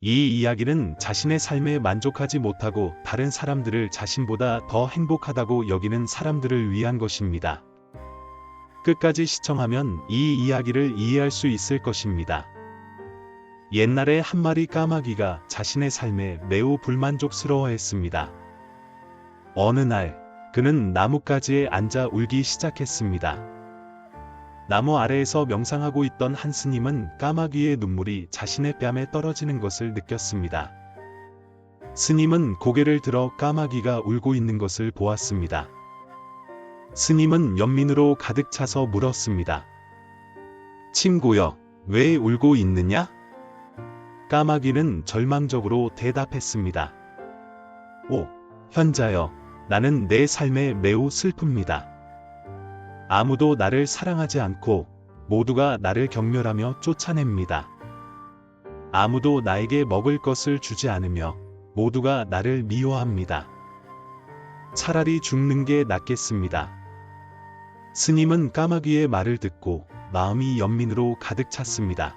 이 이야기는 자신의 삶에 만족하지 못하고 다른 사람들을 자신보다 더 행복하다고 여기는 사람들을 위한 것입니다. 끝까지 시청하면 이 이야기를 이해할 수 있을 것입니다. 옛날에 한 마리 까마귀가 자신의 삶에 매우 불만족스러워했습니다. 어느 날, 그는 나뭇가지에 앉아 울기 시작했습니다. 나무 아래에서 명상하고 있던 한 스님은 까마귀의 눈물이 자신의 뺨에 떨어지는 것을 느꼈습니다. 스님은 고개를 들어 까마귀가 울고 있는 것을 보았습니다. 스님은 연민으로 가득 차서 물었습니다. 친구여, 왜 울고 있느냐? 까마귀는 절망적으로 대답했습니다. 오, 현자여, 나는 내 삶에 매우 슬픕니다. 아무도 나를 사랑하지 않고 모두가 나를 경멸하며 쫓아냅니다. 아무도 나에게 먹을 것을 주지 않으며 모두가 나를 미워합니다. 차라리 죽는 게 낫겠습니다. 스님은 까마귀의 말을 듣고 마음이 연민으로 가득 찼습니다.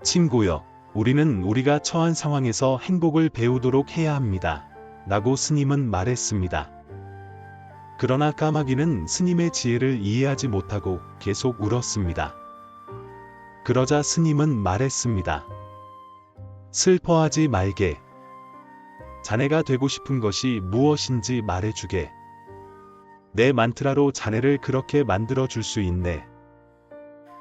친구여, 우리는 우리가 처한 상황에서 행복을 배우도록 해야 합니다. 라고 스님은 말했습니다. 그러나 까마귀는 스님의 지혜를 이해하지 못하고 계속 울었습니다. 그러자 스님은 말했습니다. 슬퍼하지 말게. 자네가 되고 싶은 것이 무엇인지 말해주게. 내 만트라로 자네를 그렇게 만들어 줄 수 있네.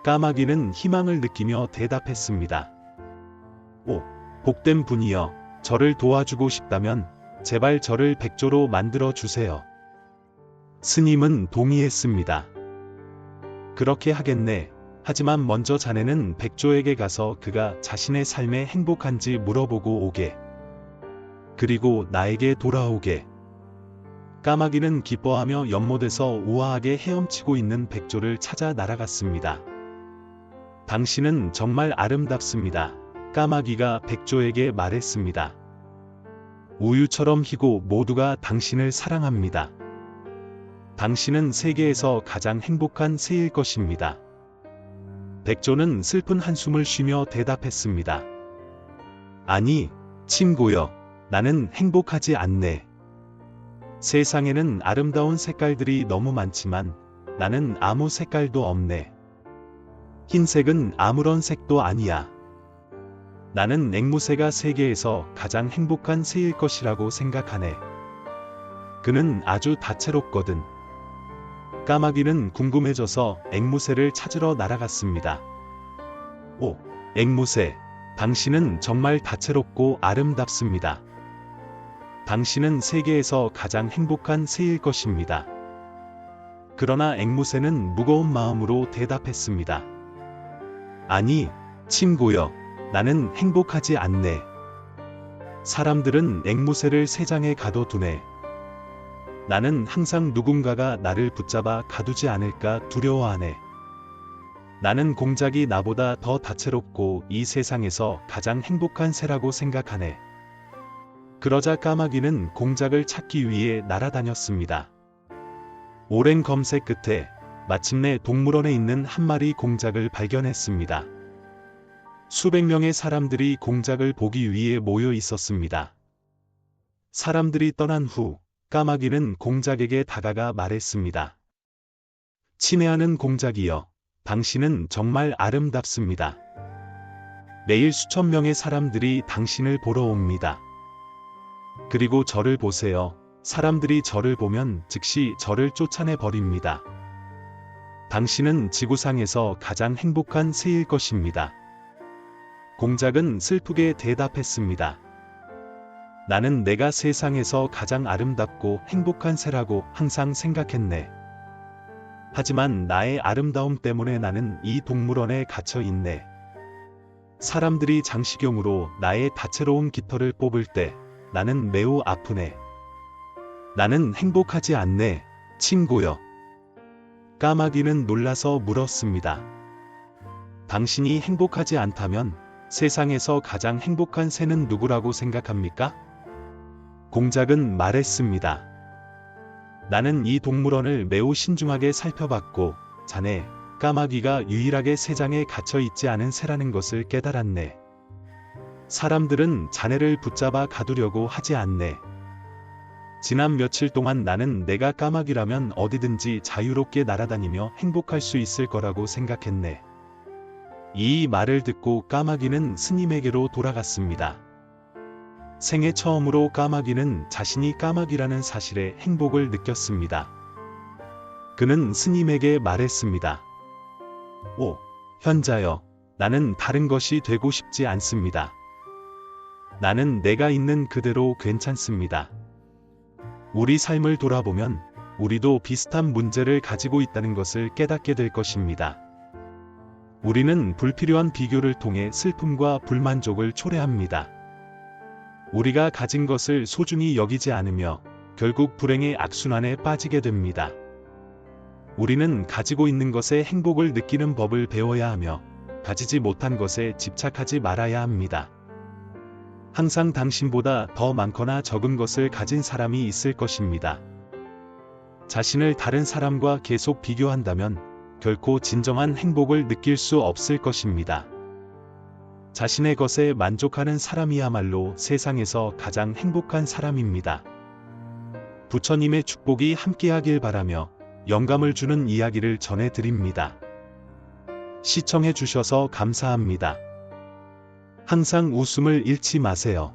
까마귀는 희망을 느끼며 대답했습니다. 오, 복된 분이여, 저를 도와주고 싶다면 제발 저를 백조로 만들어 주세요. 스님은 동의했습니다. 그렇게 하겠네. 하지만 먼저 자네는 백조에게 가서 그가 자신의 삶에 행복한지 물어보고 오게. 그리고 나에게 돌아오게. 까마귀는 기뻐하며 연못에서 우아하게 헤엄치고 있는 백조를 찾아 날아갔습니다. 당신은 정말 아름답습니다. 까마귀가 백조에게 말했습니다. 우유처럼 희고 모두가 당신을 사랑합니다. 당신은 세계에서 가장 행복한 새일 것입니다. 백조는 슬픈 한숨을 쉬며 대답했습니다. 아니, 친구여, 나는 행복하지 않네. 세상에는 아름다운 색깔들이 너무 많지만 나는 아무 색깔도 없네. 흰색은 아무런 색도 아니야. 나는 앵무새가 세계에서 가장 행복한 새일 것이라고 생각하네. 그는 아주 다채롭거든. 까마귀는 궁금해져서 앵무새를 찾으러 날아갔습니다. 오, 앵무새, 당신은 정말 다채롭고 아름답습니다. 당신은 세계에서 가장 행복한 새일 것입니다. 그러나 앵무새는 무거운 마음으로 대답했습니다. 아니, 친구여, 나는 행복하지 않네. 사람들은 앵무새를 새장에 가둬두네. 나는 항상 누군가가 나를 붙잡아 가두지 않을까 두려워하네. 나는 공작이 나보다 더 다채롭고 이 세상에서 가장 행복한 새라고 생각하네. 그러자 까마귀는 공작을 찾기 위해 날아다녔습니다. 오랜 검색 끝에 마침내 동물원에 있는 한 마리 공작을 발견했습니다. 수백 명의 사람들이 공작을 보기 위해 모여 있었습니다. 사람들이 떠난 후 까마귀는 공작에게 다가가 말했습니다. 친애하는 공작이여, 당신은 정말 아름답습니다. 매일 수천 명의 사람들이 당신을 보러 옵니다. 그리고 저를 보세요. 사람들이 저를 보면 즉시 저를 쫓아내 버립니다. 당신은 지구상에서 가장 행복한 새일 것입니다. 공작은 슬프게 대답했습니다. 나는 내가 세상에서 가장 아름답고 행복한 새라고 항상 생각했네. 하지만 나의 아름다움 때문에 나는 이 동물원에 갇혀 있네. 사람들이 장식용으로 나의 다채로운 깃털을 뽑을 때 나는 매우 아프네. 나는 행복하지 않네, 친구여. 까마귀는 놀라서 물었습니다. 당신이 행복하지 않다면 세상에서 가장 행복한 새는 누구라고 생각합니까? 공작은 말했습니다. 나는 이 동물원을 매우 신중하게 살펴봤고 자네, 까마귀가 유일하게 새장에 갇혀 있지 않은 새라는 것을 깨달았네. 사람들은 자네를 붙잡아 가두려고 하지 않네. 지난 며칠 동안 나는 내가 까마귀라면 어디든지 자유롭게 날아다니며 행복할 수 있을 거라고 생각했네. 이 말을 듣고 까마귀는 스님에게로 돌아갔습니다. 생애 처음으로 까마귀는 자신이 까마귀라는 사실에 행복을 느꼈습니다. 그는 스님에게 말했습니다. 오, 현자여, 나는 다른 것이 되고 싶지 않습니다. 나는 내가 있는 그대로 괜찮습니다. 우리 삶을 돌아보면 우리도 비슷한 문제를 가지고 있다는 것을 깨닫게 될 것입니다. 우리는 불필요한 비교를 통해 슬픔과 불만족을 초래합니다. 우리가 가진 것을 소중히 여기지 않으며 결국 불행의 악순환에 빠지게 됩니다. 우리는 가지고 있는 것에 행복을 느끼는 법을 배워야 하며 가지지 못한 것에 집착하지 말아야 합니다. 항상 당신보다 더 많거나 적은 것을 가진 사람이 있을 것입니다. 자신을 다른 사람과 계속 비교한다면 결코 진정한 행복을 느낄 수 없을 것입니다. 자신의 것에 만족하는 사람이야말로 세상에서 가장 행복한 사람입니다. 부처님의 축복이 함께하길 바라며 영감을 주는 이야기를 전해드립니다. 시청해 주셔서 감사합니다. 항상 웃음을 잃지 마세요.